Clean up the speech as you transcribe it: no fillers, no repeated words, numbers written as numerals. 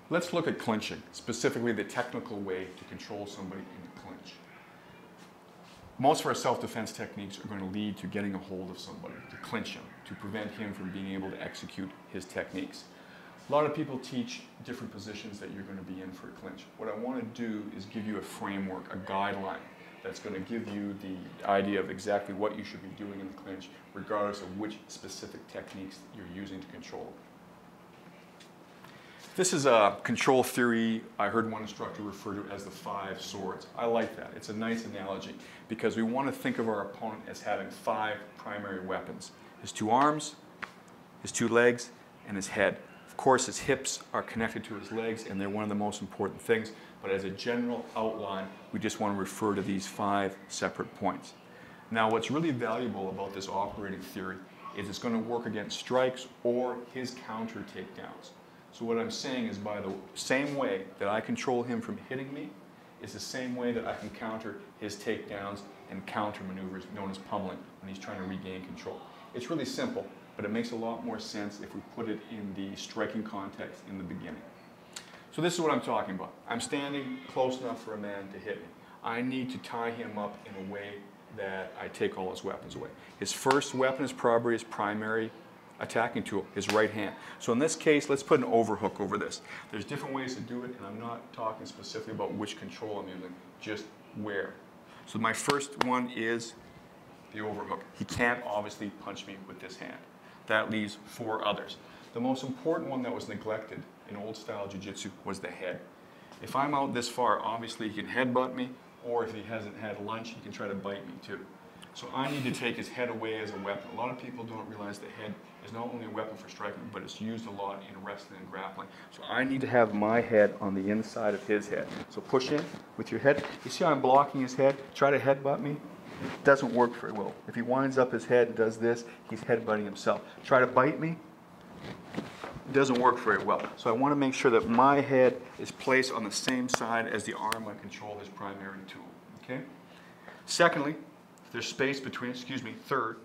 Let's look at clinching, specifically the technical way to control somebody in a clinch. Most of our self-defense techniques are going to lead to getting a hold of somebody, to clinch him, to prevent him from being able to execute his techniques. A lot of people teach different positions that you're going to be in for a clinch. What I want to do is give you a framework, a guideline that's going to give you the idea of exactly what you should be doing in the clinch, regardless of which specific techniques you're using to control it. This is a control theory I heard one instructor refer to as the 5 swords. I like that. It's a nice analogy because we want to think of our opponent as having 5 primary weapons. His 2 arms, his 2 legs, and his head. Of course, his hips are connected to his legs and they're one of the most important things, but as a general outline, we just want to refer to these 5 separate points. Now, what's really valuable about this operating theory is it's going to work against strikes or his counter takedowns. So what I'm saying is by the same way that I control him from hitting me is the same way that I can counter his takedowns and counter maneuvers known as pummeling when he's trying to regain control. It's really simple, but it makes a lot more sense if we put it in the striking context in the beginning. So this is what I'm talking about. I'm standing close enough for a man to hit me. I need to tie him up in a way that I take all his weapons away. His first weapon is probably his primary attacking tool, his right hand. So in this case, let's put an overhook over this. There's different ways to do it, and I'm not talking specifically about which control I'm using, just where. So my first one is the overhook. He can't obviously punch me with this hand. That leaves 4 others. The most important one that was neglected in old style jiu-jitsu was the head. If I'm out this far, obviously he can headbutt me, or if he hasn't had lunch, he can try to bite me too. So I need to take his head away as a weapon. A lot of people don't realize the head is not only a weapon for striking, but it's used a lot in wrestling and grappling. So I need to have my head on the inside of his head. So push in with your head. You see how I'm blocking his head? Try to headbutt me. It doesn't work very well. If he winds up his head and does this, he's headbutting himself. Try to bite me. It doesn't work very well. So I want to make sure that my head is placed on the same side as the arm I control his primary tool. Okay? Secondly, there's space between, third,